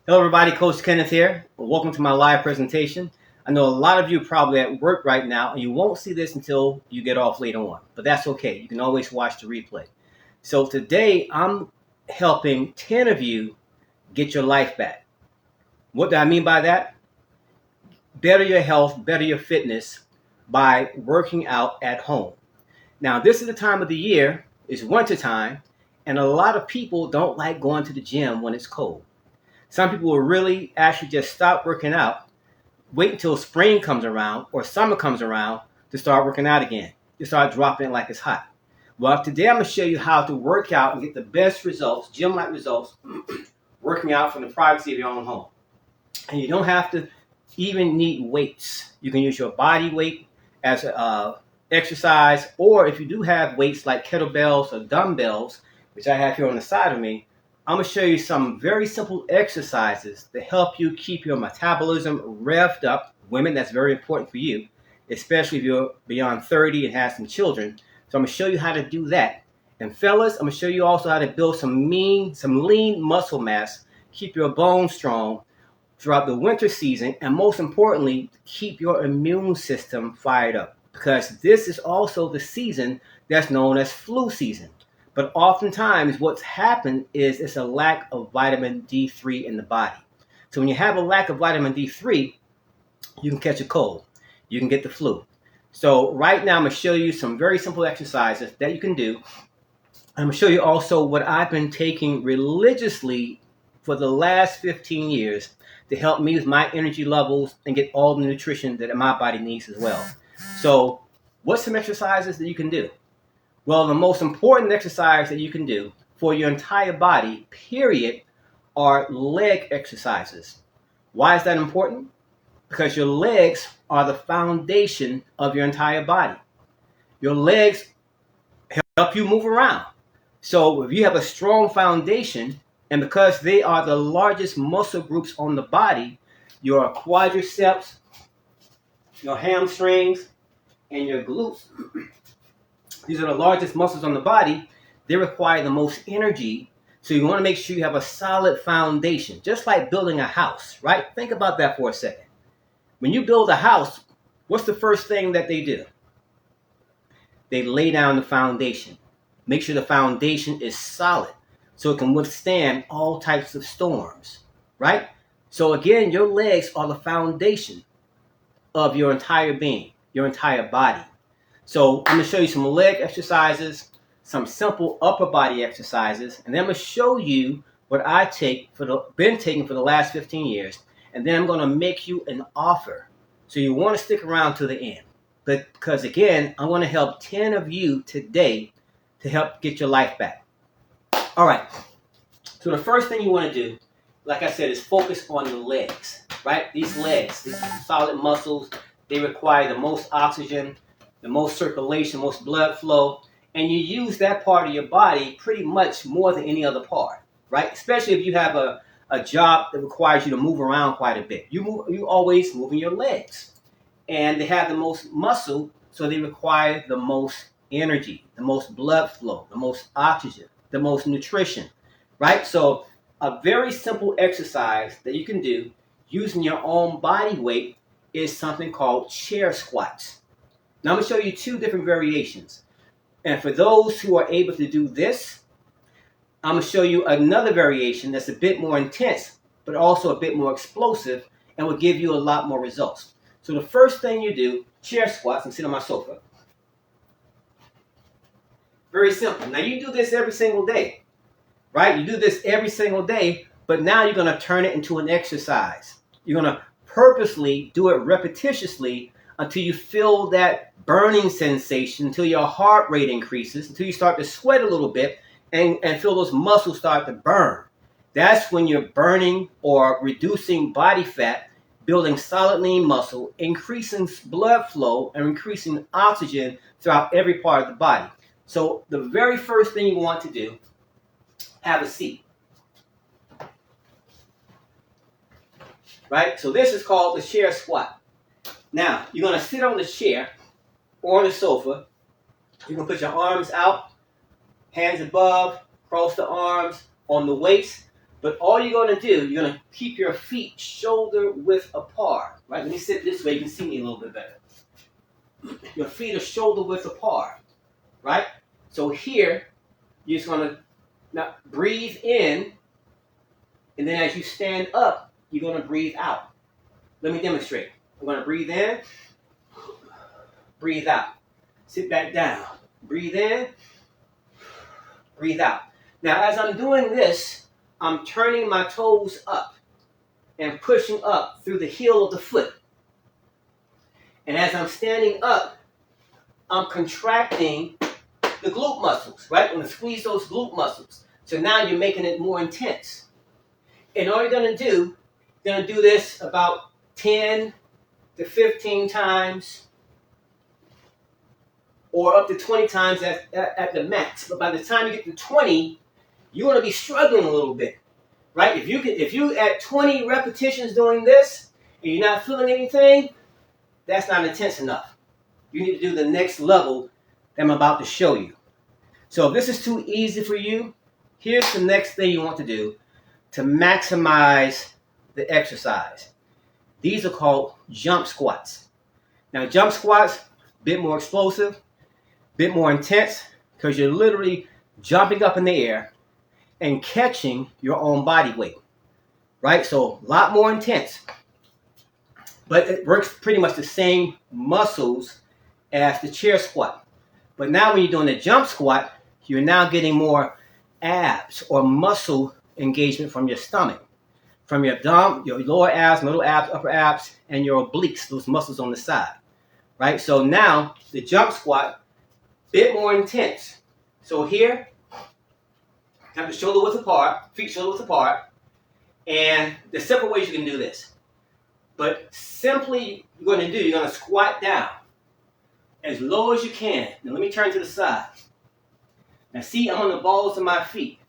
Hello everybody, Coach Kenneth here. Welcome to my live presentation. I know a lot of you are probably at work right now and you won't see this until you get off later on, but that's okay. You can always watch the replay. So today I'm helping 10 of you get your life back. What do I mean by that? Better your health, better your fitness by working out at home. Now this is the time of the year, it's winter time, and a lot of people don't like going to the gym when it's cold. Some people will really actually just stop working out, wait until spring comes around or summer comes around to start working out again. You start dropping it like it's hot. Well, today I'm going to show you how to work out and get the best results, gym-like results, working out from the privacy of your own home. And you don't have to even need weights. You can use your body weight as exercise, or if you do have weights like kettlebells or dumbbells, which I have here on the side of me, I'm going to show you some very simple exercises to help you keep your metabolism revved up. Women, that's very important for you, especially if you're beyond 30 and have some children. So I'm going to show you how to do that. And fellas, I'm going to show you also how to build some lean muscle mass, keep your bones strong throughout the winter season, and most importantly, keep your immune system fired up. Because this is also the season that's known as flu season. But oftentimes what's happened is it's a lack of vitamin D3 in the body. So when you have a lack of vitamin D3, you can catch a cold. You can get the flu. So right now I'm going to show you some very simple exercises that you can do. I'm going to show you also what I've been taking religiously for the last 15 years to help me with my energy levels and get all the nutrition that my body needs as well. So what's some exercises that you can do? Well, the most important exercise that you can do for your entire body, period, are leg exercises. Why is that important? Because your legs are the foundation of your entire body. Your legs help you move around. So if you have a strong foundation, and because they are the largest muscle groups on the body, your quadriceps, your hamstrings, and your glutes, these are the largest muscles on the body. They require the most energy. So you want to make sure you have a solid foundation, just like building a house, right? Think about that for a second. When you build a house, what's the first thing that they do? They lay down the foundation. Make sure the foundation is solid so it can withstand all types of storms, right? So again, your legs are the foundation of your entire being, your entire body. So I'm going to show you some leg exercises, some simple upper body exercises, and then I'm going to show you what I been taking for the last 15 years, and then I'm going to make you an offer. So you want to stick around to the end, because again, I want to help 10 of you today to help get your life back. All right. So the first thing you want to do, like I said, is focus on the legs, right? These legs, these solid muscles, they require the most oxygen, the most circulation, most blood flow, and you use that part of your body pretty much more than any other part, right? Especially if you have a job that requires you to move around quite a bit. You always moving your legs, and they have the most muscle, so they require the most energy, the most blood flow, the most oxygen, the most nutrition, right? So a very simple exercise that you can do using your own body weight is something called chair squats. Now I'm going to show you two different variations. And for those who are able to do this, I'm going to show you another variation that's a bit more intense, but also a bit more explosive and will give you a lot more results. So the first thing you do, chair squats, and sit on my sofa. Very simple. Now you do this every single day, right? You do this every single day, but now you're going to turn it into an exercise. You're going to purposely do it repetitiously until you feel that burning sensation, until your heart rate increases, until you start to sweat a little bit and feel those muscles start to burn. That's when you're burning or reducing body fat, building solid lean muscle, increasing blood flow, and increasing oxygen throughout every part of the body. So the very first thing you want to do, have a seat. Right? So this is called the chair squat. Now, you're going to sit on the chair or on the sofa. You can put your arms out, hands above, cross the arms on the waist. But all you're going to do, you're going to keep your feet shoulder width apart. Right? Let me sit this way. You can see me a little bit better. Your feet are shoulder width apart. Right? So here, you're just going to now breathe in. And then as you stand up, you're going to breathe out. Let me demonstrate. I'm going to breathe in. Breathe out. Sit back down. Breathe in. Breathe out. Now, as I'm doing this, I'm turning my toes up and pushing up through the heel of the foot. And as I'm standing up, I'm contracting the glute muscles, right? I'm going to squeeze those glute muscles. So now you're making it more intense. And all you're going to do, you're going to do this about 10 to 15 times or up to 20 times at the max. But by the time you get to 20, you're going to be struggling a little bit, right? If you at 20 repetitions doing this and you're not feeling anything, that's not intense enough. You need to do the next level that I'm about to show you. So if this is too easy for you, here's the next thing you want to do to maximize the exercise. These are called jump squats. Now, jump squats, a bit more explosive, a bit more intense, because you're literally jumping up in the air and catching your own body weight, right? So a lot more intense, but it works pretty much the same muscles as the chair squat. But now when you're doing the jump squat, you're now getting more abs or muscle engagement from your stomach, from your lower abs, middle abs, upper abs, and your obliques, those muscles on the side, right? So now the jump squat, bit more intense. So here, have the shoulder width apart, feet shoulder width apart, and there's several ways you can do this. But simply, you're going to squat down as low as you can. Now let me turn to the side. Now see, I'm on the balls of my feet.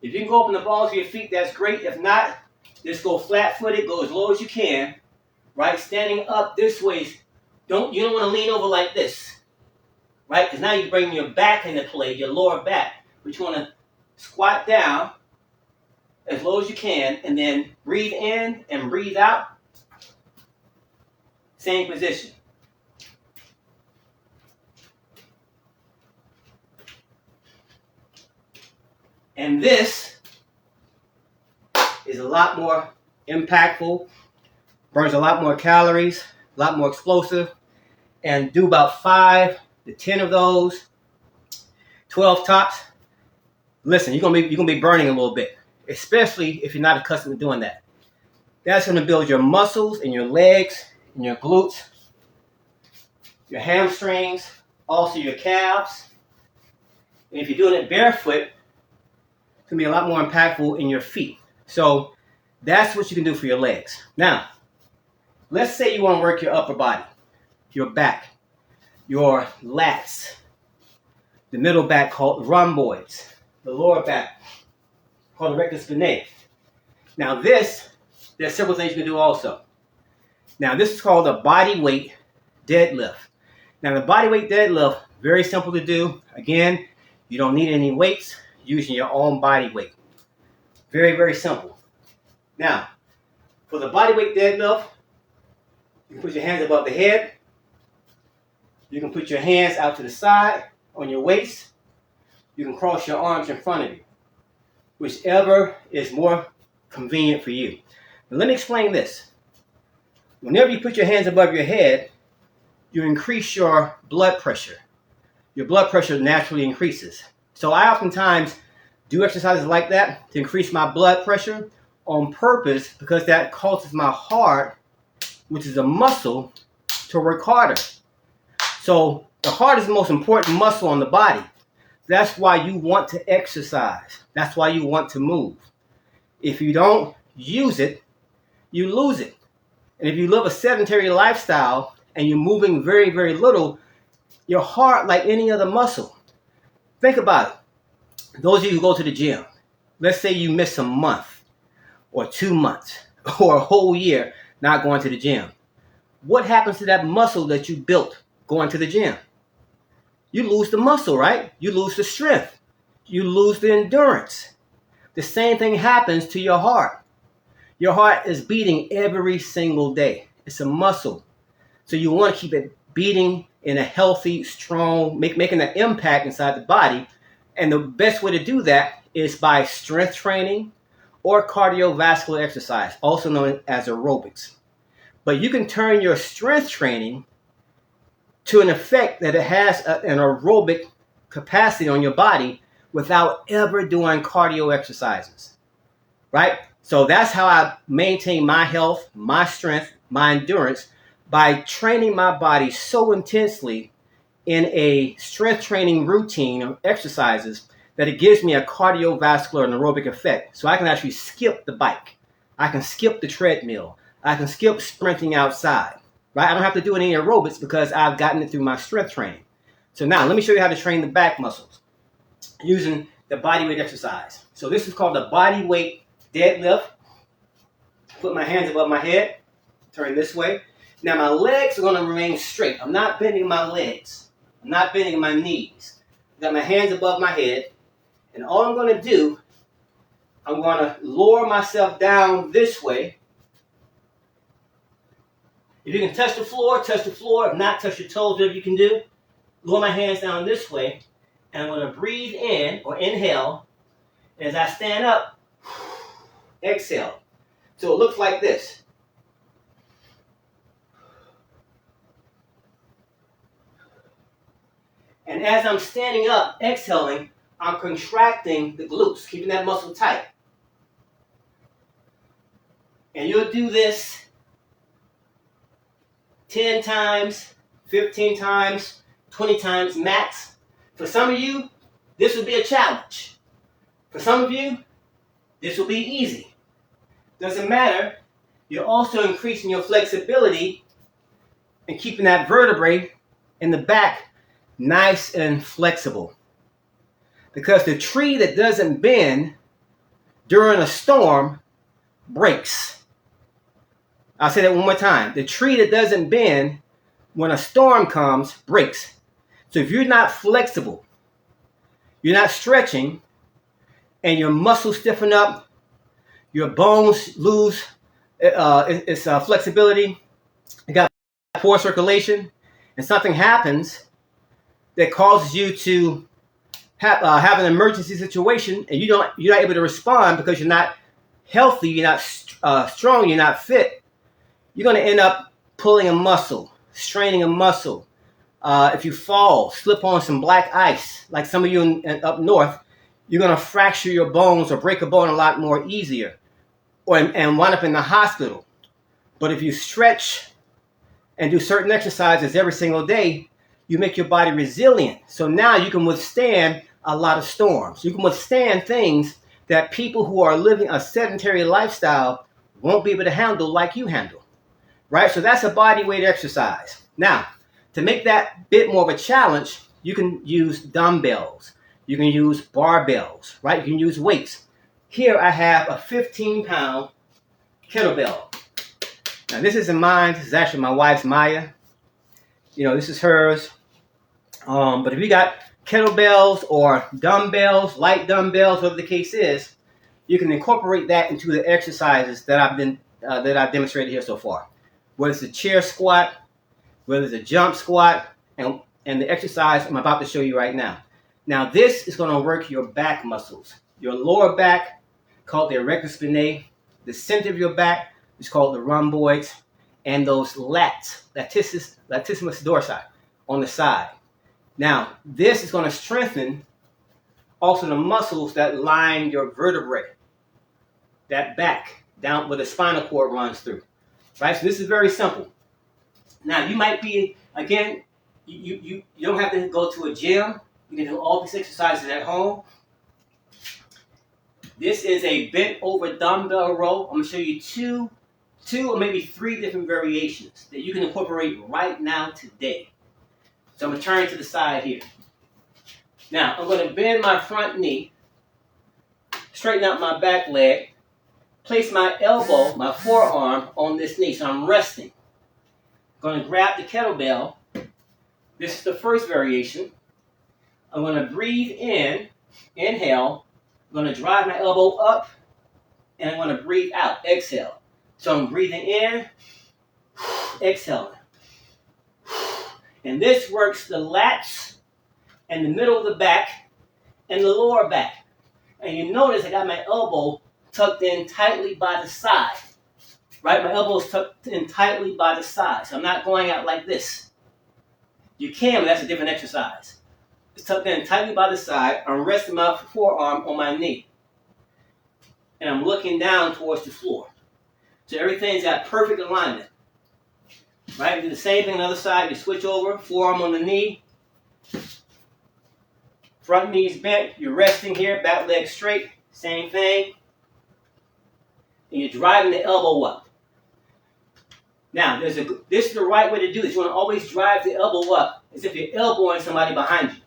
If you can go up on the balls of your feet, that's great. If not, just go flat-footed, go as low as you can, right? Standing up this way, you don't want to lean over like this, right? Because now you're bringing your back into play, your lower back. But you want to squat down as low as you can, and then breathe in and breathe out. Same position. And this is a lot more impactful, burns a lot more calories, a lot more explosive, and do about 5 to 10 of those, 12 tops. Listen, you're gonna be burning a little bit, especially if you're not accustomed to doing that. That's gonna build your muscles in your legs, and your glutes, your hamstrings, also your calves. And if you're doing it barefoot, it's going to be a lot more impactful in your feet. So that's what you can do for your legs. Now, let's say you want to work your upper body, your back, your lats, the middle back called the rhomboids, the lower back called the rectus spinae. Now there's several things you can do also. Now this is called a body weight deadlift. Now the body weight deadlift, very simple to do. Again, you don't need any weights, using your own body weight. Very, very simple. Now, for the body weight deadlift, you can put your hands above the head. You can put your hands out to the side on your waist. You can cross your arms in front of you. Whichever is more convenient for you. Now, let me explain this. Whenever you put your hands above your head, you increase your blood pressure. Your blood pressure naturally increases. So I oftentimes do exercises like that to increase my blood pressure on purpose, because that causes my heart, which is a muscle, to work harder. So the heart is the most important muscle on the body. That's why you want to exercise. That's why you want to move. If you don't use it, you lose it. And if you live a sedentary lifestyle and you're moving very, very little, your heart, like any other muscle, think about it. Those of you who go to the gym, let's say you miss a month or 2 months or a whole year not going to the gym. What happens to that muscle that you built going to the gym? You lose the muscle, right? You lose the strength. You lose the endurance. The same thing happens to your heart. Your heart is beating every single day. It's a muscle. So you want to keep it beating in a healthy, strong, making an impact inside the body. And the best way to do that is by strength training or cardiovascular exercise, also known as aerobics. But you can turn your strength training to an effect that it has an aerobic capacity on your body without ever doing cardio exercises, right? So that's how I maintain my health, my strength, my endurance, by training my body so intensely in a strength training routine of exercises that it gives me a cardiovascular and aerobic effect. So I can actually skip the bike. I can skip the treadmill. I can skip sprinting outside, right? I don't have to do any aerobics because I've gotten it through my strength training. So now let me show you how to train the back muscles using the body weight exercise. So this is called the body weight deadlift. Put my hands above my head, turn this way. Now my legs are going to remain straight. I'm not bending my legs. I'm not bending my knees. I've got my hands above my head. And all I'm going to do, I'm going to lower myself down this way. If you can touch the floor, touch the floor. If not, touch your toes, whatever you can do. Lower my hands down this way. And I'm going to breathe in or inhale. And as I stand up, exhale. So it looks like this. And as I'm standing up, exhaling, I'm contracting the glutes, keeping that muscle tight. And you'll do this 10 times, 15 times, 20 times max. For some of you, this will be a challenge. For some of you, this will be easy. Doesn't matter. You're also increasing your flexibility and keeping that vertebrae in the back nice and flexible. Because the tree that doesn't bend during a storm breaks. I'll say that one more time. The tree that doesn't bend when a storm comes breaks. So if you're not flexible, you're not stretching, and your muscles stiffen up, your bones lose its flexibility, you got poor circulation, and something happens that causes you to have an emergency situation, and you're not able to respond because you're not healthy, you're not strong, you're not fit, you're going to end up pulling a muscle, straining a muscle. If you fall, slip on some black ice, like some of you up north, you're going to fracture your bones or break a bone a lot more easier, and wind up in the hospital. But if you stretch and do certain exercises every single day, you make your body resilient. So now you can withstand a lot of storms. You can withstand things that people who are living a sedentary lifestyle won't be able to handle like you handle, right? So that's a body weight exercise. Now, to make that bit more of a challenge, you can use dumbbells. You can use barbells, right? You can use weights. Here I have a 15-pound kettlebell. Now this isn't mine. This is actually my wife's, Maya. This is hers. But if you got kettlebells or dumbbells, light dumbbells, whatever the case is, you can incorporate that into the exercises that I've demonstrated here so far. Whether it's a chair squat, whether it's a jump squat, and the exercise I'm about to show you right now. Now this is going to work your back muscles. Your lower back, called the erector spinae. The center of your back is called the rhomboids. And those latissimus dorsi on the side. Now, this is going to strengthen also the muscles that line your vertebrae, that back, down where the spinal cord runs through. Right? So this is very simple. Now, you might be, again, you don't have to go to a gym. You can do all these exercises at home. This is a bent over dumbbell row. I'm going to show you two or maybe three different variations that you can incorporate right now today. So I'm going to turn to the side here. Now, I'm going to bend my front knee, straighten out my back leg, place my elbow, my forearm on this knee, so I'm resting. I'm going to grab the kettlebell. This is the first variation. I'm going to breathe in, inhale, going to drive my elbow up, and I'm going to breathe out. Exhale. So I'm breathing in, exhaling. And this works the lats and the middle of the back and the lower back. And you notice I got my elbow tucked in tightly by the side. Right? My elbow is tucked in tightly by the side. So I'm not going out like this. You can, but that's a different exercise. It's tucked in tightly by the side. I'm resting my forearm on my knee. And I'm looking down towards the floor. So everything's got perfect alignment. Right? Do the same thing on the other side. You switch over, forearm on the knee. Front knee's bent. You're resting here, back leg straight. Same thing. And you're driving the elbow up. Now, this is the right way to do this. You want to always drive the elbow up as if you're elbowing somebody behind you.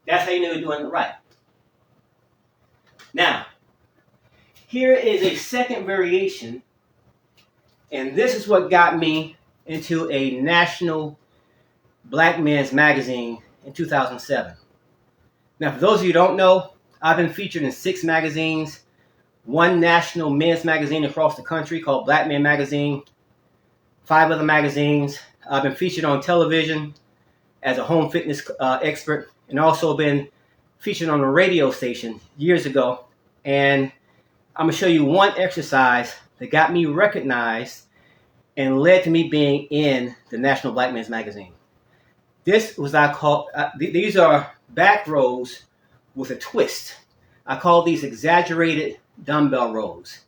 That's how you know you're doing it right. Now, here is a second variation, and this is what got me into a national black men's magazine in 2007. Now, for those of you who don't know, I've been featured in 6 magazines, 1 national men's magazine across the country called Black Men Magazine, 5 other magazines. I've been featured on television as a home fitness expert, and also been featured on a radio station years ago. And I'm going to show you one exercise that got me recognized and led to me being in the National Black Men's Magazine. This was these are back rows with a twist. I call these exaggerated dumbbell rows.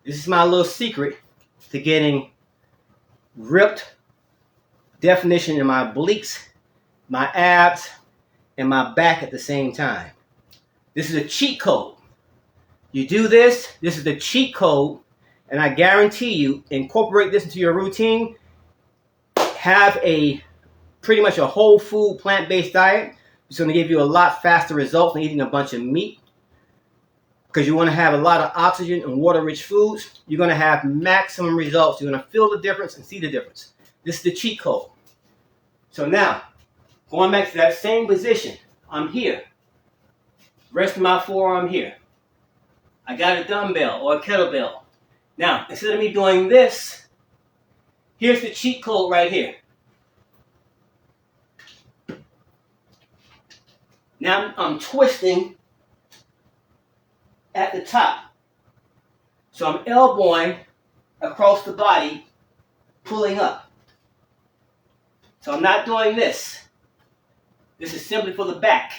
This is my little secret to getting ripped definition in my obliques, my abs, and my back at the same time. This is a cheat code. You do this, this is the cheat code, and I guarantee you, incorporate this into your routine, have pretty much a whole food, plant-based diet. It's going to give you a lot faster results than eating a bunch of meat, because you want to have a lot of oxygen and water-rich foods. You're going to have maximum results. You're going to feel the difference and see the difference. This is the cheat code. So now, going back to that same position, I'm here. Resting my forearm here. I got a dumbbell or a kettlebell. Now, instead of me doing this, here's the cheat code right here. Now I'm twisting at the top. So I'm elbowing across the body, pulling up. So I'm not doing this. This is simply for the back.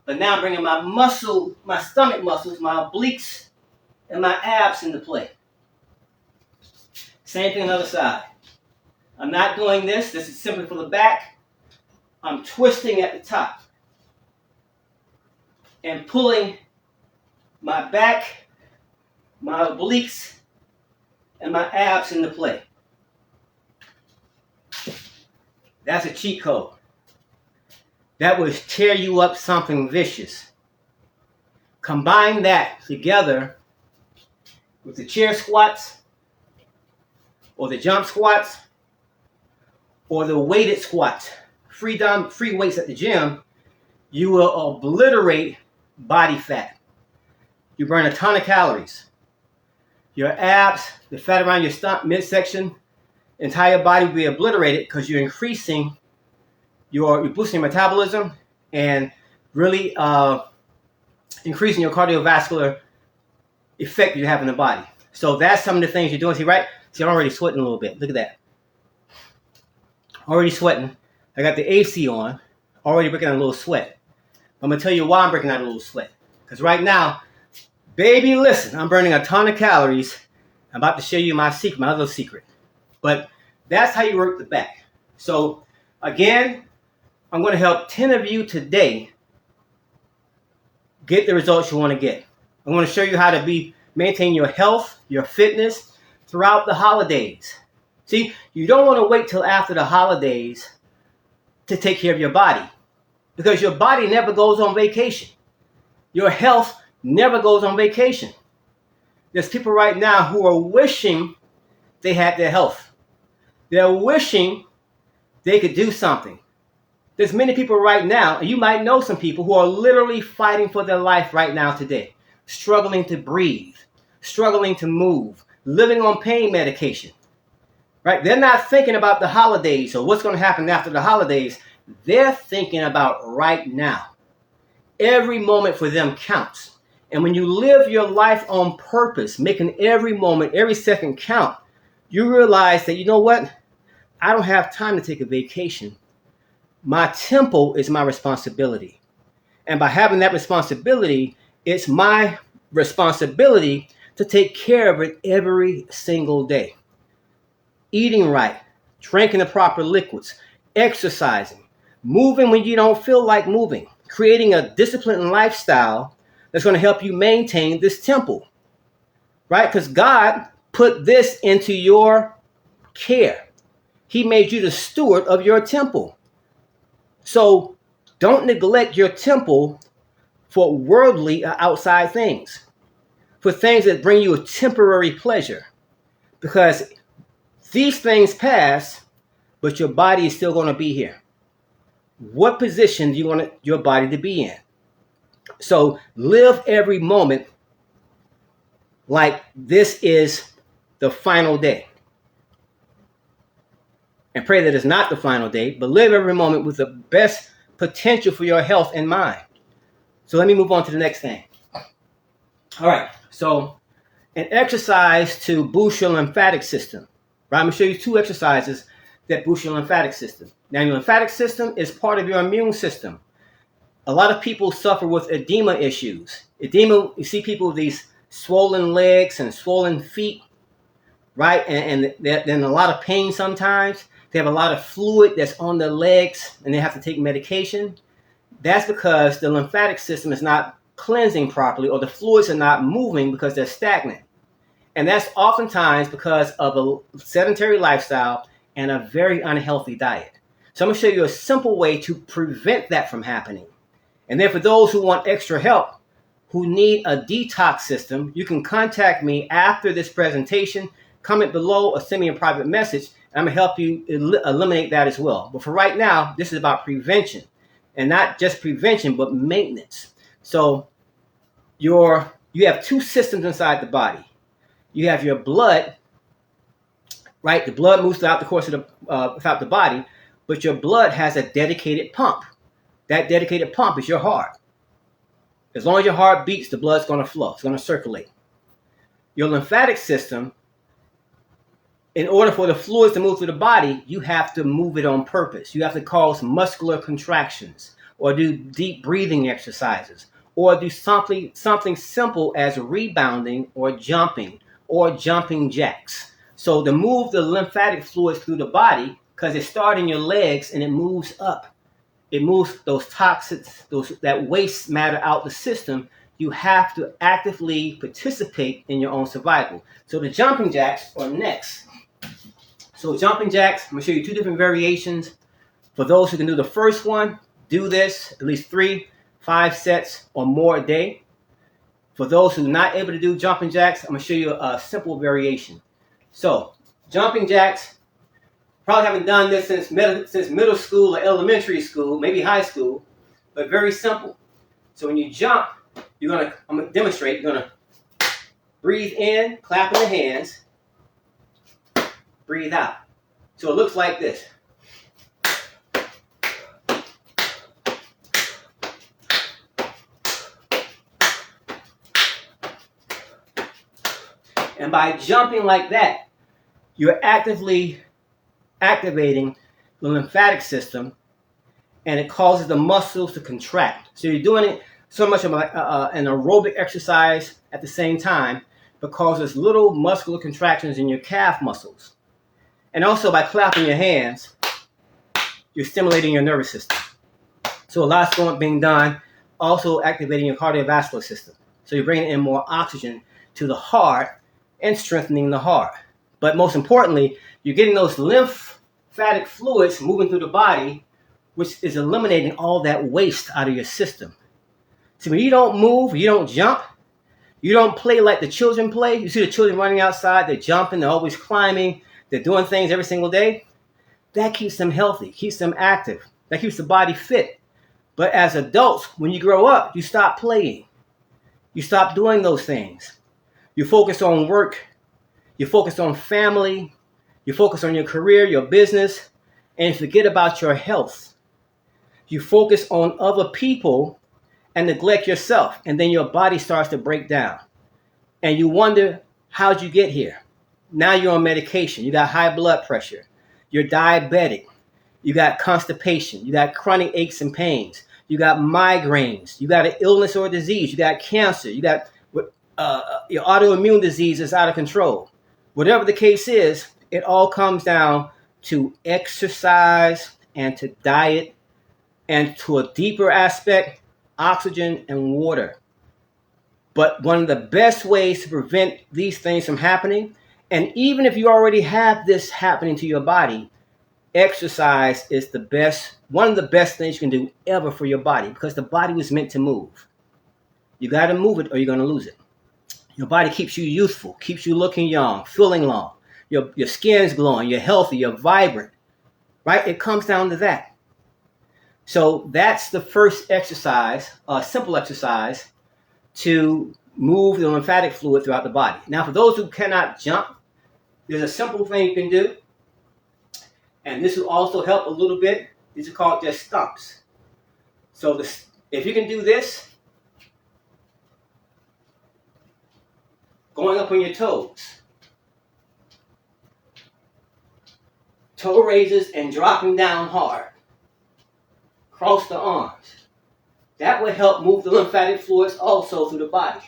But now I'm bringing my stomach muscles, my obliques, and my abs into play. Same thing on the other side. I'm not doing this. This is simply for the back. I'm twisting at the top and pulling my back, my obliques, and my abs into play. That's a cheat code. That would tear you up something vicious. Combine that together with the chair squats, or the jump squats, or the weighted squats, free weights at the gym, you will obliterate body fat. You burn a ton of calories. Your abs, the fat around your stomach, midsection, entire body will be obliterated because you're increasing you're boosting your metabolism and really increasing your cardiovascular effect you have in the body. So that's some of the things you're doing. See, right? See, I'm already sweating a little bit. Look at that. Already sweating. I got the AC on. Already breaking out a little sweat. I'm going to tell you why I'm breaking out a little sweat. Because right now, baby, listen, I'm burning a ton of calories. I'm about to show you my secret, my other secret. But that's how you work the back. So, again, I'm going to help 10 of you today get the results you want to get. I'm going to show you how to maintain your health, your fitness throughout the holidays. See, you don't want to wait till after the holidays to take care of your body, because your body never goes on vacation. Your health never goes on vacation. There's people right now who are wishing they had their health. They're wishing they could do something. There's many people right now, and you might know some people who are literally fighting for their life right now today, struggling to breathe, struggling to move, living on pain medication, right? They're not thinking about the holidays or what's going to happen after the holidays. They're thinking about right now. Every moment for them counts. And when you live your life on purpose, making every moment, every second count, you realize that, you know what? I don't have time to take a vacation. My temple is my responsibility. And by having that responsibility, it's my responsibility to take care of it every single day. Eating right, drinking the proper liquids, exercising, moving when you don't feel like moving, creating a disciplined lifestyle that's going to help you maintain this temple, right? Because God put this into your care. He made you the steward of your temple. So don't neglect your temple for worldly outside things, for things that bring you a temporary pleasure, because these things pass, but your body is still going to be here. What position do you want your body to be in? So live every moment like this is the final day. And pray that it's not the final day, but live every moment with the best potential for your health in mind. So let me move on to the next thing. All right, so an exercise to boost your lymphatic system. Right, I'm going to show you 2 exercises that boost your lymphatic system. Now, your lymphatic system is part of your immune system. A lot of people suffer with edema issues. Edema, you see people with these swollen legs and swollen feet, right? And they're in a lot of pain sometimes. They have a lot of fluid that's on their legs and they have to take medication. That's because the lymphatic system is not cleansing properly, or the fluids are not moving because they're stagnant. And that's oftentimes because of a sedentary lifestyle and a very unhealthy diet. So I'm going to show you a simple way to prevent that from happening. And then for those who want extra help, who need a detox system, you can contact me after this presentation. Comment below or send me a private message, and I'm going to help you eliminate that as well. But for right now, this is about prevention. And not just prevention, but maintenance. So you have 2 systems inside the body. You have your blood, right? The blood moves throughout the course of throughout the body, but your blood has a dedicated pump. That dedicated pump is your heart. As long as your heart beats, the blood's going to flow. It's going to circulate. Your lymphatic system, in order for the fluids to move through the body, you have to move it on purpose. You have to cause muscular contractions, or do deep breathing exercises, or do something simple as rebounding or jumping jacks. So to move the lymphatic fluids through the body, because it starts in your legs and it moves up. It moves those toxins, that waste matter out the system. You have to actively participate in your own survival. So the jumping jacks are next. So jumping jacks, I'm going to show you 2 different variations. For those who can do the first one, do this at least 3-5 sets or more a day. For those who are not able to do jumping jacks, I'm going to show you a simple variation. So jumping jacks, probably haven't done this since middle school or elementary school, maybe high school, but very simple. So when you jump, I'm going to demonstrate. You're going to breathe in, clapping the hands, breathe out. So it looks like this. And by jumping like that, you're actively activating the lymphatic system, and it causes the muscles to contract. So you're doing it so much of an aerobic exercise at the same time, but causes little muscular contractions in your calf muscles. And also by clapping your hands, you're stimulating your nervous system. So a lot's being done, also activating your cardiovascular system. So you're bringing in more oxygen to the heart and strengthening the heart. But most importantly, you're getting those lymphatic fluids moving through the body, which is eliminating all that waste out of your system. See, when you don't move, you don't jump, you don't play like the children play. You see the children running outside, they're jumping, they're always climbing, they're doing things every single day. That keeps them healthy, keeps them active. That keeps the body fit. But as adults, when you grow up, you stop playing. You stop doing those things. You focus on work. You focus on family. You focus on your career, your business, and forget about your health. You focus on other people and neglect yourself. And then your body starts to break down. And you wonder, how'd you get here? Now you're on medication. You got high blood pressure. You're diabetic. You got constipation. You got chronic aches and pains. You got migraines. You got an illness or a disease. You got cancer. You got your autoimmune disease is out of control. Whatever the case is, it all comes down to exercise and to diet and to a deeper aspect, oxygen and water. But one of the best ways to prevent these things from happening, and even if you already have this happening to your body, exercise is one of the best things you can do ever for your body, because the body was meant to move. You got to move it or you're going to lose it. Your body keeps you youthful, keeps you looking young, feeling long. Your skin's glowing, you're healthy, you're vibrant, right? It comes down to that. So that's the first exercise, a simple exercise to move the lymphatic fluid throughout the body. Now, for those who cannot jump, there's a simple thing you can do. And this will also help a little bit. These are called just stumps. So if you can do this, going up on your toes, toe raises and dropping down hard, cross the arms. That will help move the lymphatic fluids also through the body.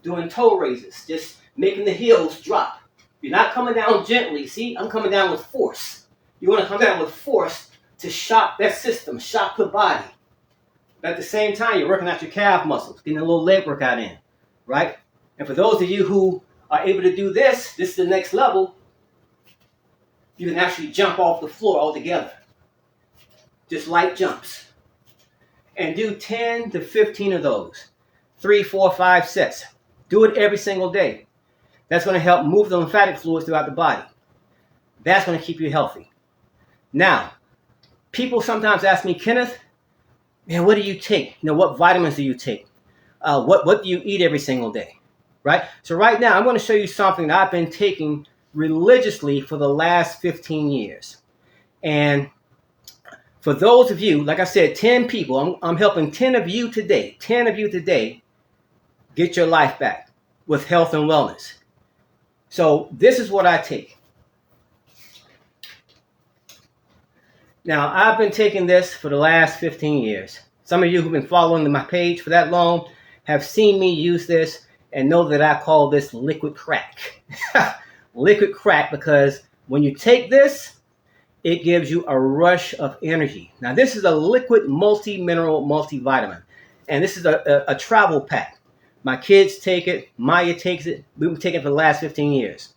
Doing toe raises, just making the heels drop. You're not coming down gently. See, I'm coming down with force. You want to come down with force to shock that system, shock the body. But at the same time, you're working out your calf muscles, getting a little leg workout in, right? And for those of you who are able to do this is the next level. You can actually jump off the floor altogether. Just light jumps. And do 10 to 15 of those. 3, 4, 5 sets. Do it every single day. That's going to help move the lymphatic fluids throughout the body. That's going to keep you healthy. Now, people sometimes ask me, Kenneth, man, what do you take? What vitamins do you take? What do you eat every single day? Right? So right now, I'm going to show you something that I've been taking religiously for the last 15 years. And for those of you, like I said, 10 people, I'm helping 10 of you today get your life back with health and wellness. So this is what I take. Now, I've been taking this for the last 15 years. Some of you who've been following my page for that long have seen me use this and know that I call this liquid crack. Liquid crack, because when you take this, it gives you a rush of energy. Now, this is a liquid multi-mineral multivitamin, and this is a travel pack. My kids take it. Maya takes it. We've been taking it for the last 15 years.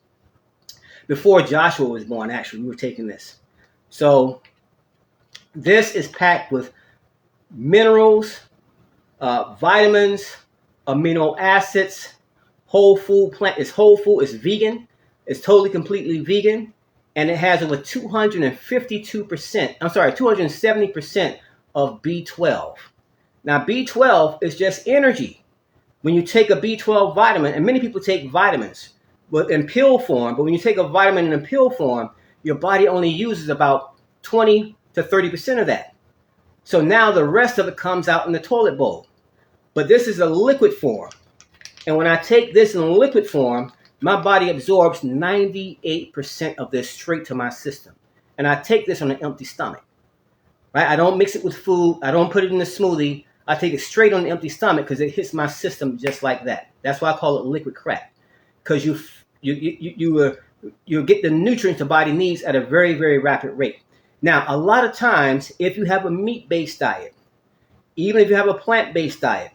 Before Joshua was born, actually, we were taking this. So this is packed with minerals, vitamins, amino acids, whole food plant. It's whole food. It's vegan. It's totally, completely vegan. And it has over 270% of B12. Now, B12 is just energy. When you take a B12 vitamin, and many people take vitamins but in pill form, but when you take a vitamin in a pill form, your body only uses about 20 to 30% of that. So now the rest of it comes out in the toilet bowl. But this is a liquid form. And when I take this in a liquid form, my body absorbs 98% of this straight to my system. And I take this on an empty stomach. Right? I don't mix it with food. I don't put it in a smoothie. I take it straight on an empty stomach because it hits my system just like that. That's why I call it liquid crack. Because you get the nutrients the body needs at a very, very rapid rate. Now, a lot of times, if you have a meat-based diet, even if you have a plant-based diet,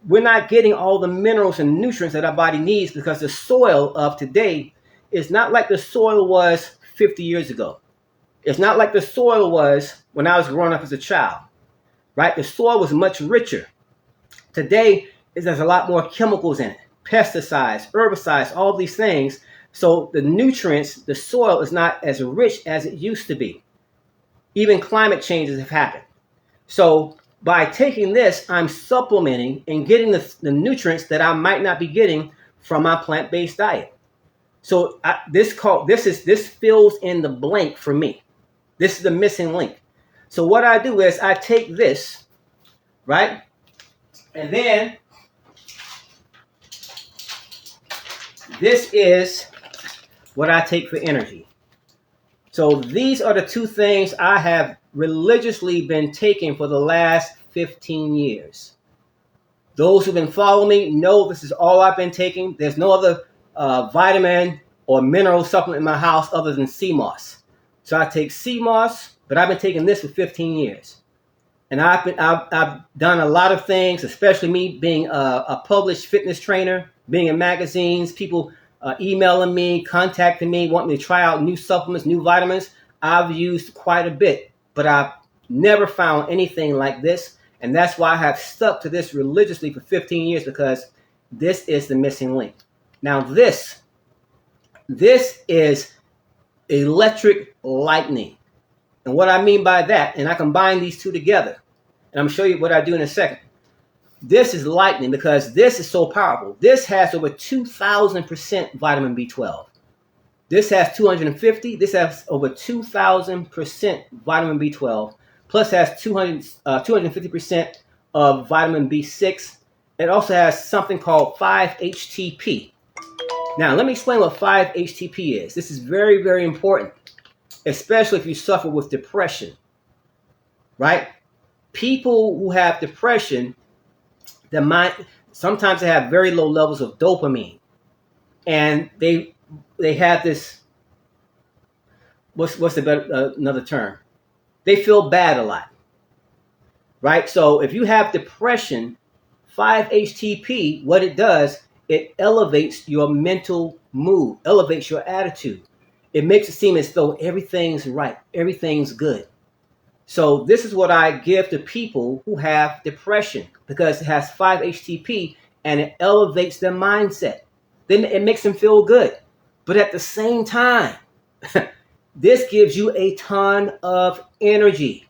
we're not getting all the minerals and nutrients that our body needs because the soil of today is not like the soil was 50 years ago. It's not like the soil was when I was growing up as a child, right? The soil was much richer. Today, there's a lot more chemicals in it, pesticides, herbicides, all these things. So the nutrients, the soil is not as rich as it used to be. Even climate changes have happened. So by taking this, I'm supplementing and getting the nutrients that I might not be getting from my plant-based diet. So this fills in the blank for me. This is the missing link. So what I do is I take this, right? And then this is what I take for energy. So these are the two things I have religiously been taking for the last 15 years. Those who've been following me know this is all I've been taking. There's no other vitamin or mineral supplement in my house other than sea moss. So I take sea moss, but I've been taking this for 15 years. And I've done a lot of things, especially me being a published fitness trainer, being in magazines, people emailing me, contacting me, wanting me to try out new supplements, new vitamins. I've used quite a bit, but I've never found anything like this. And that's why I have stuck to this religiously for 15 years, because this is the missing link. Now this is electric lightning. And what I mean by that, and I combine these two together, and I'm going to show you what I do in a second. This is lightning because this is so powerful. This has over 2,000% vitamin B12. This has 250. This has over 2,000% vitamin B12. Plus has 250% of vitamin B6. It also has something called 5-HTP. Now, let me explain what 5-HTP is. This is very, very important, especially if you suffer with depression, right? People who have depression, sometimes they have very low levels of dopamine, and they have this, what's the better another term? They feel bad a lot, right? So if you have depression, 5-HTP, what it does, it elevates your mental mood, elevates your attitude. It makes it seem as though everything's right, everything's good. So this is what I give to people who have depression, because it has 5-HTP and it elevates their mindset. Then it makes them feel good. But at the same time, this gives you a ton of energy.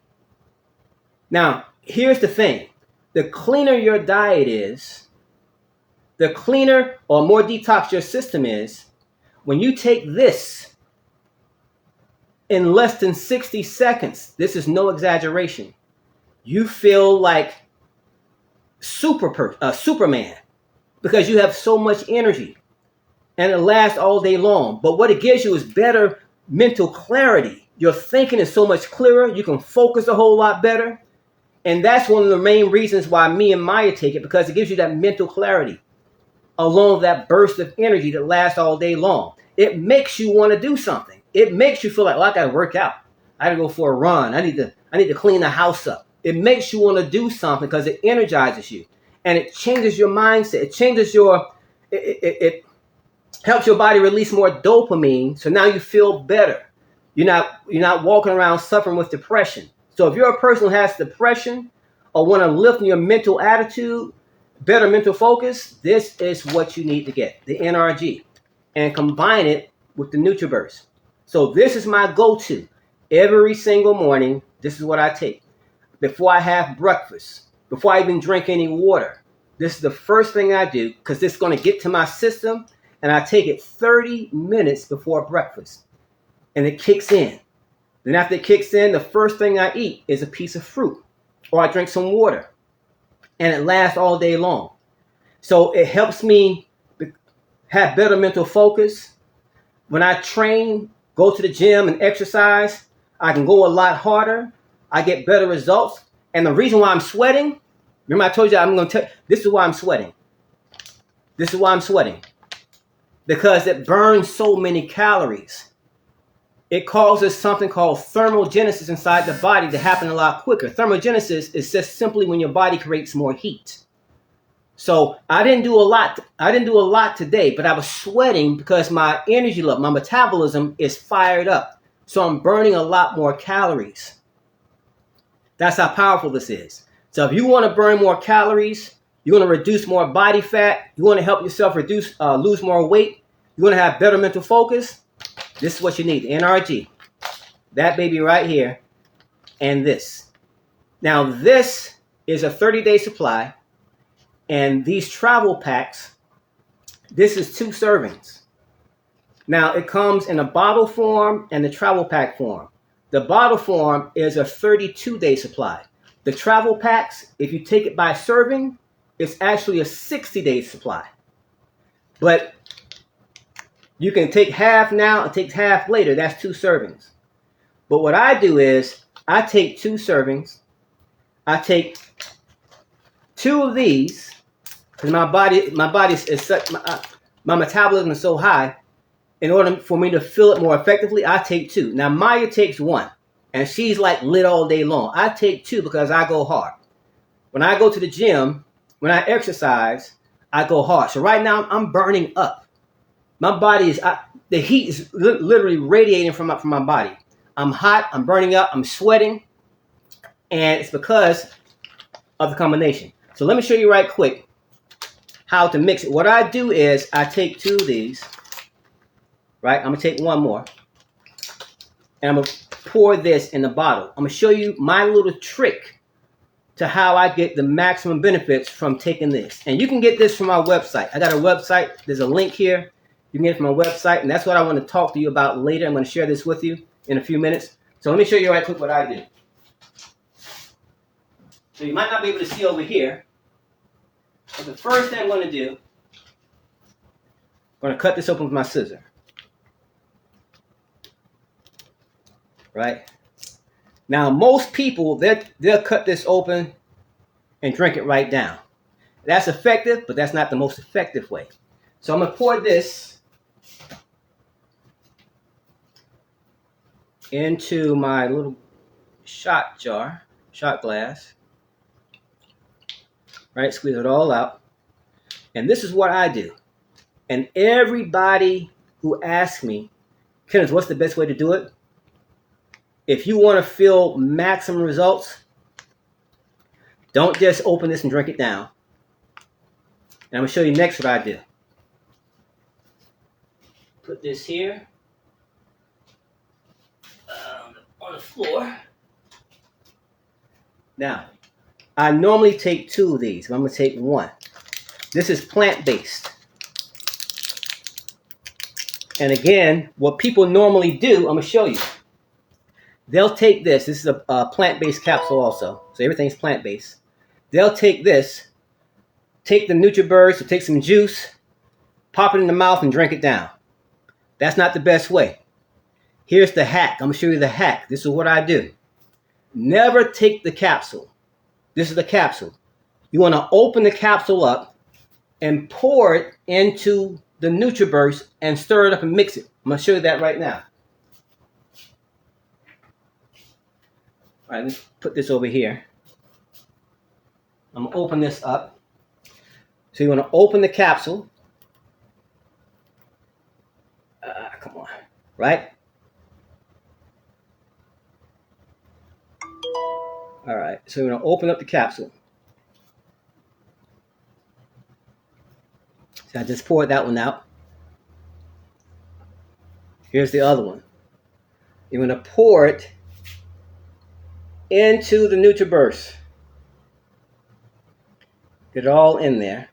Now, here's the thing. The cleaner your diet is, the cleaner or more detox your system is, when you take this in less than 60 seconds, this is no exaggeration, you feel like Superman, because you have so much energy and it lasts all day long. But what it gives you is better mental clarity. Your thinking is so much clearer. You can focus a whole lot better. And that's one of the main reasons why me and Maya take it, because it gives you that mental clarity along with that burst of energy that lasts all day long. It makes you want to do something. It makes you feel like, well, I got to work out. I got to go for a run. I need to clean the house up. It makes you want to do something because it energizes you, and it changes your mindset. It changes it helps your body release more dopamine. So now you feel better. You're not walking around suffering with depression. So if you're a person who has depression or want to lift your mental attitude, better mental focus, this is what you need to get, the NRG, and combine it with the NutriBurst. So this is my go-to. Every single morning, this is what I take. Before I have breakfast, before I even drink any water, this is the first thing I do, because this is going to get to my system, and I take it 30 minutes before breakfast, and it kicks in. Then after it kicks in, the first thing I eat is a piece of fruit, or I drink some water, and it lasts all day long. So it helps me have better mental focus. When I train, go to the gym and exercise, I can go a lot harder. I get better results. And the reason why I'm sweating, remember I told you this is why I'm sweating. This is why I'm sweating. Because it burns so many calories. It causes something called thermogenesis inside the body to happen a lot quicker. Thermogenesis is just simply when your body creates more heat. So I didn't do a lot today, but I was sweating because my energy level, my metabolism is fired up. So I'm burning a lot more calories. That's how powerful this is. So if you want to burn more calories, you want to reduce more body fat, you want to help yourself lose more weight, you want to have better mental focus, this is what you need, NRG. That baby right here, and this. Now, this is a 30-day supply, and these travel packs, this is 2 servings. Now, it comes in a bottle form and the travel pack form. The bottle form is a 32-day supply. The travel packs, if you take it by serving, it's actually a 60-day supply. But you can take half now and take half later. That's 2 servings. But what I do is I take 2 servings. I take 2 of these because my body is such, my metabolism is so high. In order for me to fill it more effectively, I take 2. Now Maya takes 1, and she's like lit all day long. I take 2 because I go hard. When I go to the gym, when I exercise, I go hard. So right now I'm burning up. My body is the heat is literally radiating from my body. I'm hot. I'm burning up. I'm sweating. And it's because of the combination. So let me show you right quick how to mix it. What I do is I take 2 of these, right? I'm going to take 1 more. And I'm going to pour this in the bottle. I'm going to show you my little trick to how I get the maximum benefits from taking this. And you can get this from my website. I got a website. There's a link here. You can get it from my website. And that's what I want to talk to you about later. I'm going to share this with you in a few minutes. So let me show you right quick what I do. So you might not be able to see over here, but the first thing I'm going to do, I'm going to cut this open with my scissor. Right? Now, most people, they'll cut this open and drink it right down. That's effective, but that's not the most effective way. So I'm going to pour this into my little shot glass. Right, squeeze it all out. And this is what I do. And everybody who asks me, Kenneth, what's the best way to do it? If you want to feel maximum results, don't just open this and drink it down. And I'm going to show you next what I do. Put this here on the floor. Now, I normally take 2 of these, but I'm going to take 1. This is plant-based. And again, what people normally do, I'm going to show you. They'll take this. This is a plant-based capsule also. So everything's plant-based. They'll take this, take the NutriBurst, so take some juice, pop it in the mouth and drink it down. That's not the best way. Here's the hack. I'm going to show you the hack. This is what I do. Never take the capsule. This is the capsule. You want to open the capsule up and pour it into the NutriBurst and stir it up and mix it. I'm going to show you that right now. All right, let's put this over here. I'm going to open this up. So you want to open the capsule. Come on. Right? All right, so we're going to open up the capsule. So I just poured that one out. Here's the other one. You're going to pour it into the NutriBurst. Get it all in there.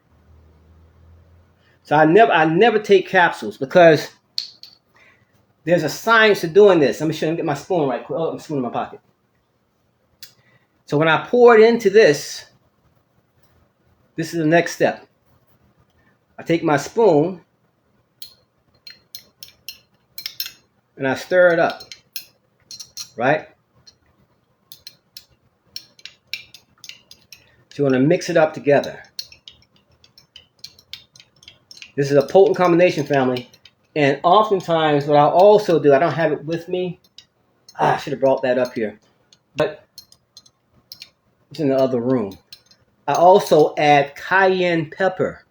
So I never take capsules because there's a science to doing this. Let me show you. Get my spoon right quick. Oh, I'm spoon in my pocket. So when I pour it into this is the next step. I take my spoon and I stir it up, right? So you want to mix it up together. This is a potent combination, family. And oftentimes what I'll also do, I don't have it with me. I should have brought that up here. But it's in the other room. I also add cayenne pepper.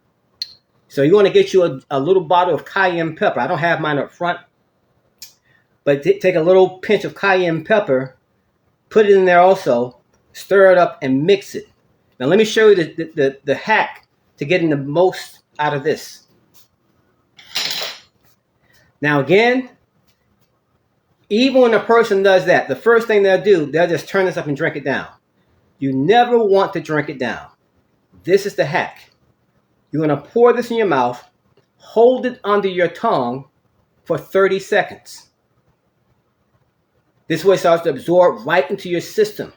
So you want to get you a little bottle of cayenne pepper. I don't have mine up front. But take a little pinch of cayenne pepper, put it in there also, stir it up and mix it. Now let me show you the hack to getting the most out of this. Now again, even when a person does that, the first thing they'll do, they'll just turn this up and drink it down. You never want to drink it down. This is the hack. You're going to pour this in your mouth, hold it under your tongue for 30 seconds. This way it starts to absorb right into your system.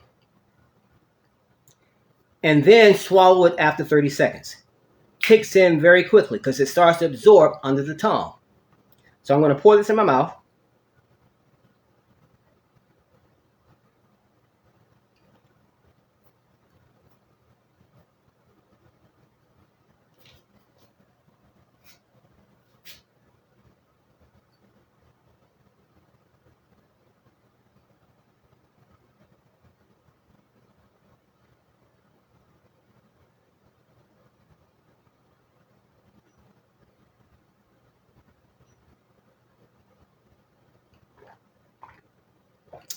And then swallow it after 30 seconds. Kicks in very quickly because it starts to absorb under the tongue. So I'm going to pour this in my mouth.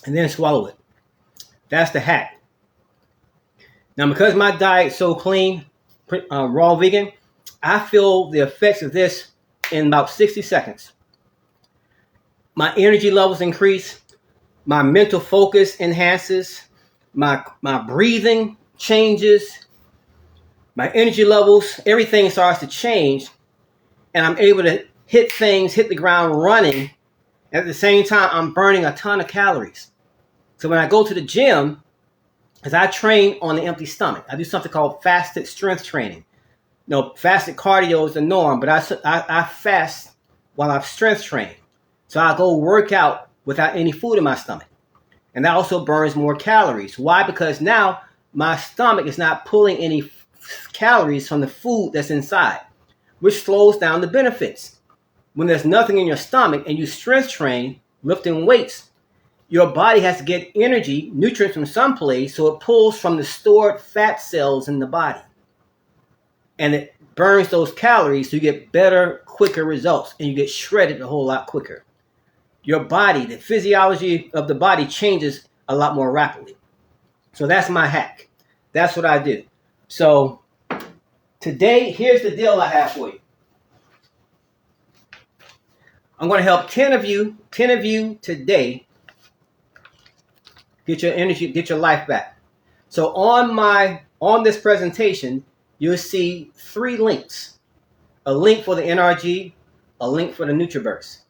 And then swallow it. That's the hack. Now, because my diet's so clean, raw vegan, I feel the effects of this in about 60 seconds. My energy levels increase. My mental focus enhances. My breathing changes. My energy levels, everything starts to change. And I'm able to hit the ground running. At the same time, I'm burning a ton of calories. So when I go to the gym, because I train on an empty stomach, I do something called fasted strength training. Fasted cardio is the norm, but I fast while I strength train. So I go work out without any food in my stomach. And that also burns more calories. Why? Because now my stomach is not pulling any calories from the food that's inside, which slows down the benefits. When there's nothing in your stomach and you strength train, lifting weights, your body has to get energy, nutrients from someplace, so it pulls from the stored fat cells in the body. And it burns those calories so you get better, quicker results, and you get shredded a whole lot quicker. Your body, the physiology of the body changes a lot more rapidly. So that's my hack. That's what I do. So today, here's the deal I have for you. I'm going to help 10 of you today get your energy, get your life back. So on this presentation, you'll see 3 links. A link for the NRG, a link for the NutriBurst.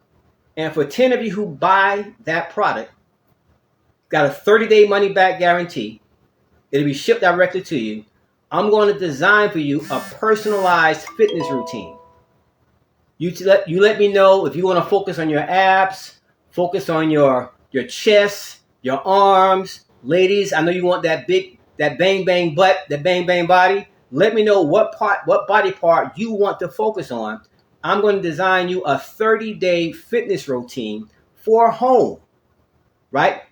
And for 10 of you who buy that product, got a 30-day money-back guarantee. It'll be shipped directly to you. I'm going to design for you a personalized fitness routine. You let me know if you want to focus on your abs, focus on your chest, your arms. Ladies, I know you want that bang bang butt, that bang bang body. Let me know what body part you want to focus on. I'm going to design you a 30-day fitness routine for home, right?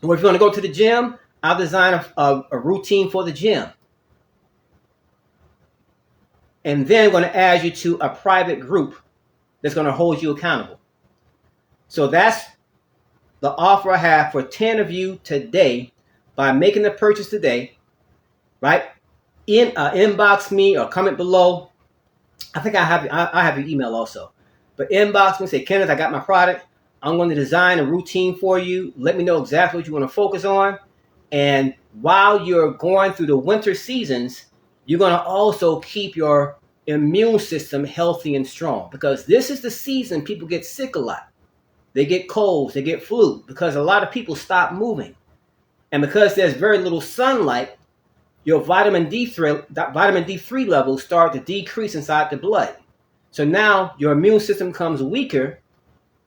Or if you want to go to the gym, I'll design a routine for the gym. And then I'm going to add you to a private group that's going to hold you accountable. So that's the offer I have for 10 of you today by making the purchase today, right? Inbox me or comment below. I think I have your email also. But inbox me, say, Kenneth, I got my product. I'm going to design a routine for you. Let me know exactly what you want to focus on. And while you're going through the winter seasons, you're going to also keep your immune system healthy and strong, because this is the season people get sick a lot. They get colds, they get flu, because a lot of people stop moving. And because there's very little sunlight, your vitamin D3 levels start to decrease inside the blood. So now your immune system becomes weaker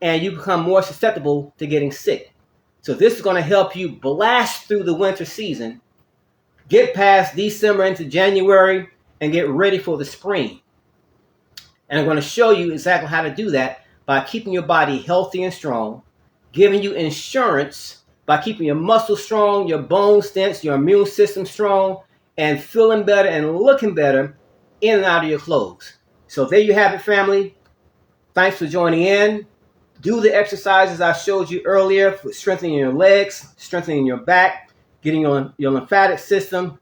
and you become more susceptible to getting sick. So this is going to help you blast through the winter season, get past December into January, and get ready for the spring. And I'm going to show you exactly how to do that by keeping your body healthy and strong, giving you insurance by keeping your muscles strong, your bones dense, your immune system strong, and feeling better and looking better in and out of your clothes. So there you have it, family. Thanks for joining in. Do the exercises I showed you earlier for strengthening your legs, strengthening your back, getting your lymphatic system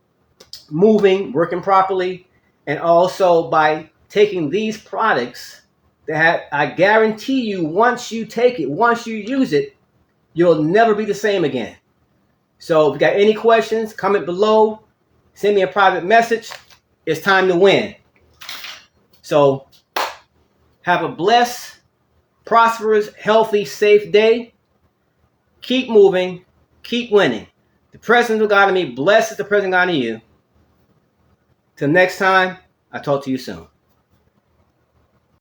moving, working properly, and also by taking these products that I guarantee you, once you take it, once you use it, you'll never be the same again. So if you got any questions, comment below. Send me a private message. It's time to win. So have a blessed, prosperous, healthy, safe day. Keep moving. Keep winning. The presence of God in me blesses the presence of God in you. Till next time, I'll talk to you soon.